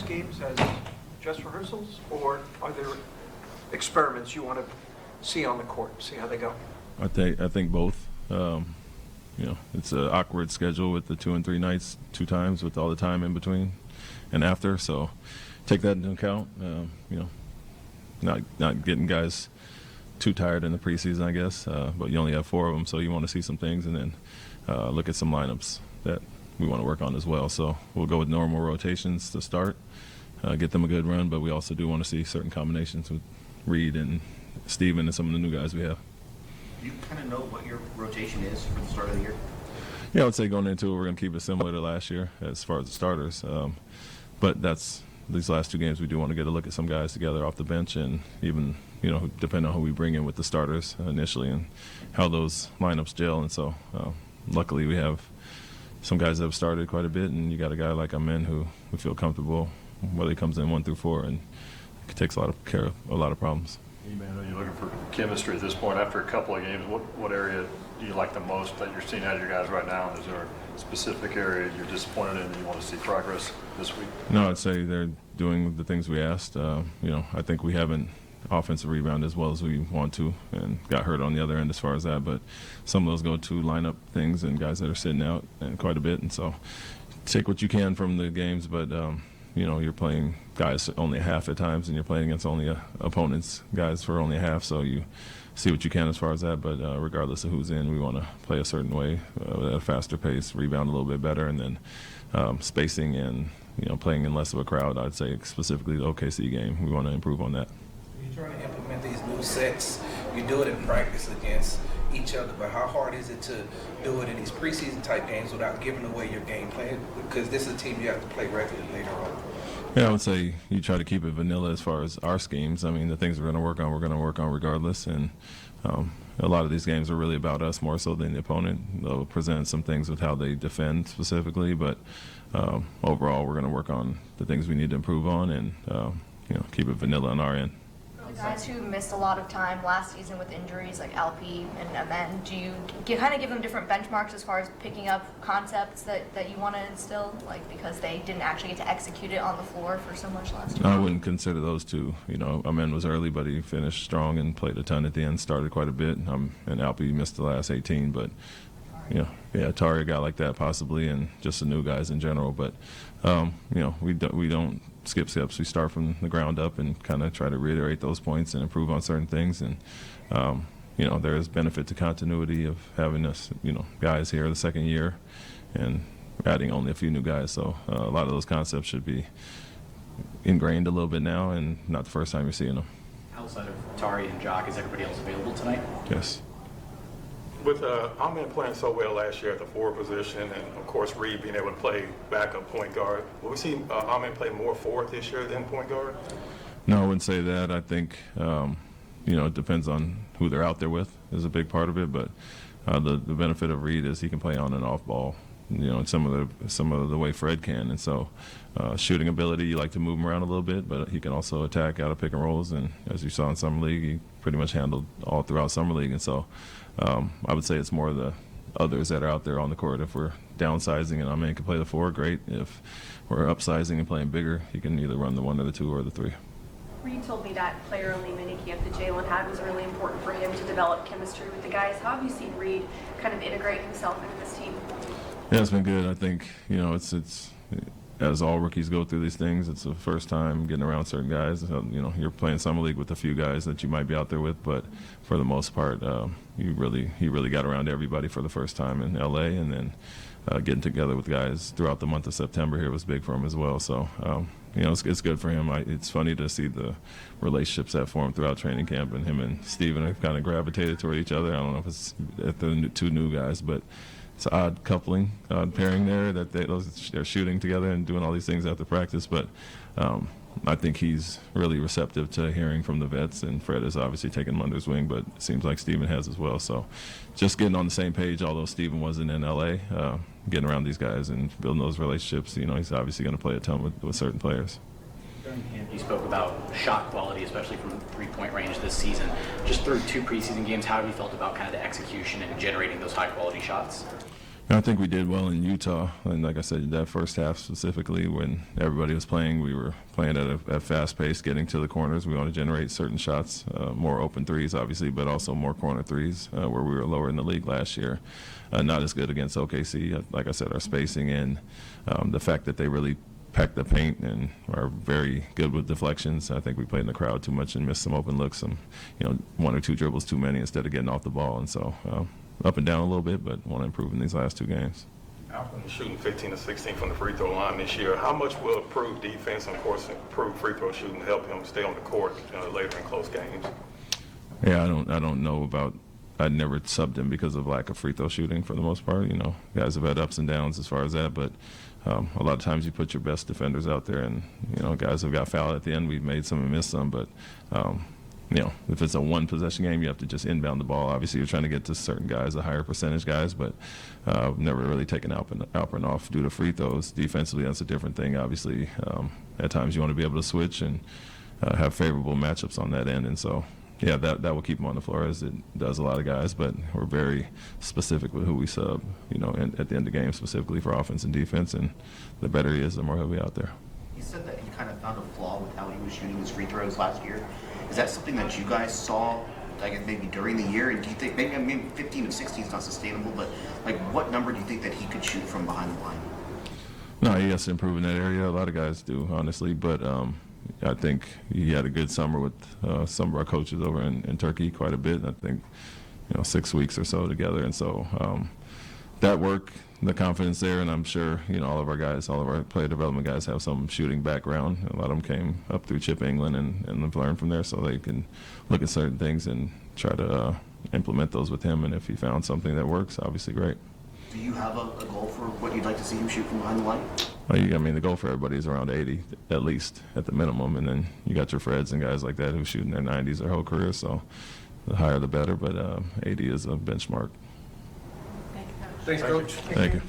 these games as just rehearsals, or are there experiments you want to see on the court, see how they go? I think both. It's an awkward schedule with the 2 and 3 nights 2 times with all the time in between and after. So take that into account. Not getting guys too tired in the preseason, I guess. But you only have 4 of them, so you want to see some things and then look at some lineups that we want to work on as well. So we'll go with normal rotations to start, get them a good run, but we also do want to see certain combinations with Reed and Steven and some of the new guys we have. Do you kind of know what your rotation is for the start of the year? Yeah, I would say going into it, we're going to keep it similar to last year as far as the starters. But these last 2 games, we do want to get a look at some guys together off the bench, and even, depending on who we bring in with the starters initially and how those lineups gel. And so luckily we have some guys that have started quite a bit, and you got a guy like Amen who we feel comfortable whether he comes in 1 through 4 and takes a lot of care of a lot of problems. Ime, I know you're looking for chemistry at this point. After a couple of games, what area do you like the most that you're seeing out of your guys right now? And is there a specific area you're disappointed in that you want to see progress this week? No, I'd say they're doing the things we asked. I think we haven't offensive rebound as well as we want to and got hurt on the other end as far as that. But some of those go-to lineup things and guys that are sitting out and quite a bit. And so take what you can from the games, but you're playing guys only half at times, and you're playing against only opponents, guys for only half, so you see what you can as far as that. But regardless of who's in, we want to play a certain way at a faster pace, rebound a little bit better, and then spacing and playing in less of a crowd. I'd say specifically the OKC game, we want to improve on that. You're trying to implement these new sets. You do it in practice against each other, but how hard is it to do it in these preseason type games without giving away your game plan? Because this is a team you have to play regularly later on. Yeah, I would say you try to keep it vanilla as far as our schemes. I mean, the things we're going to work on regardless. And a lot of these games are really about us more so than the opponent. They'll present some things with how they defend specifically, but overall we're going to work on the things we need to improve on and keep it vanilla on our end. The guys who missed a lot of time last season with injuries like Alpi and Amen, do you kind of give them different benchmarks as far as picking up concepts that you want to instill, like because they didn't actually get to execute it on the floor for so much last year? I wouldn't consider those 2. Amen was early, but he finished strong and played a ton at the end, started quite a bit. And Alpi missed the last 18, but Tari, a guy like that possibly, and just the new guys in general. But we don't skip steps. We start from the ground up and kind of try to reiterate those points and improve on certain things. And there is benefit to continuity of having us guys here the second year and adding only a few new guys. So a lot of those concepts should be ingrained a little bit now, and not the first time you're seeing them. Outside of Tari and Jock, is everybody else available tonight? Yes. With Amen playing so well last year at the forward position, and of course Reed being able to play backup point guard, will we see Amen play more forward this year than point guard? No, I wouldn't say that. I think it depends on who they're out there with is a big part of it. But the benefit of Reed is he can play on and off ball, in some of the way Fred can. And so shooting ability, you like to move him around a little bit, but he can also attack out of pick and rolls. And as you saw in Summer League, he pretty much handled all throughout Summer League. And so I would say it's more the others that are out there on the court. If we're downsizing and Amen can play the 4, great. If we're upsizing and playing bigger, he can either run the 1 or the 2 or the 3. Reed told me that player-only minicamp that Jalen had was really important for him to develop chemistry with the guys. How have you seen Reed kind of integrate himself into this team? Yeah, it's been good. I think it's as all rookies go through these things, it's the first time getting around certain guys. You're playing Summer League with a few guys that you might be out there with, but for the most part, he really got around everybody for the first time in LA, and then getting together with guys throughout the month of September here was big for him as well. So it's good for him. It's funny to see the relationships that formed throughout training camp, and him and Steven have kind of gravitated toward each other. I don't know if it's at the 2 new guys, but it's an odd coupling, odd pairing there that they're shooting together and doing all these things after practice. But I think he's really receptive to hearing from the vets, and Fred has obviously taken him under his wing, but it seems like Steven has as well. So just getting on the same page, although Steven wasn't in LA, getting around these guys and building those relationships, he's obviously going to play a ton with certain players. During camp, you spoke about shot quality, especially from three-point range this season. Just through 2 preseason games, how have you felt about kind of the execution and generating those high-quality shots? I think we did well in Utah, and like I said, that first half specifically, when everybody was playing, we were playing at a fast pace, getting to the corners. We want to generate certain shots, more open threes, obviously, but also more corner threes, where we were lower in the league last year. Not as good against OKC. Like I said, our spacing and the fact that they really pack the paint and are very good with deflections. I think we played in the crowd too much and missed some open looks, some, one or two dribbles too many instead of getting off the ball, and so. Up and down a little bit, but want to improve in these last 2 games. Alperen shooting 15 to 16 from the free throw line this year. How much will improved defense and, of course, improved free throw shooting help him stay on the court later in close games? Yeah, I don't know about. I never subbed him because of lack of free throw shooting for the most part. Guys have had ups and downs as far as that, but a lot of times you put your best defenders out there, and guys have got fouled at the end. We've made some and missed some, but. If it's a one-possession game, you have to just inbound the ball. Obviously, you're trying to get to certain guys, the higher percentage guys, but never really taken Alperen off due to free throws. Defensively, that's a different thing. Obviously, at times you want to be able to switch and have favorable matchups on that end, and so. Yeah, that will keep him on the floor, as it does a lot of guys, but we're very specific with who we sub, at the end of the game, specifically for offense and defense, and the better he is, the more he'll be out there. He said that he kind of found a flaw with how he was shooting his free throws last year. Is that something that you guys saw, maybe during the year? And do you think maybe 15 of 16 is not sustainable, but what number do you think that he could shoot from behind the line? No, he has to improve in that area. A lot of guys do, honestly, but I think he had a good summer with some of our coaches over in Turkey, quite a bit. I think 6 weeks or so together, and so that work. The confidence there, and I'm sure all of our player development guys have some shooting background. A lot of them came up through Chip England and have learned from there, so they can look at certain things and try to implement those with him. And if he found something that works, obviously great. Do you have a goal for what you'd like to see him shoot from behind the line? The goal for everybody is around 80 at least, at the minimum, and then you got your Freds and guys like that who shoot in their 90s their whole career. So the higher the better, but 80 is a benchmark. Thanks, Coach. Thank you.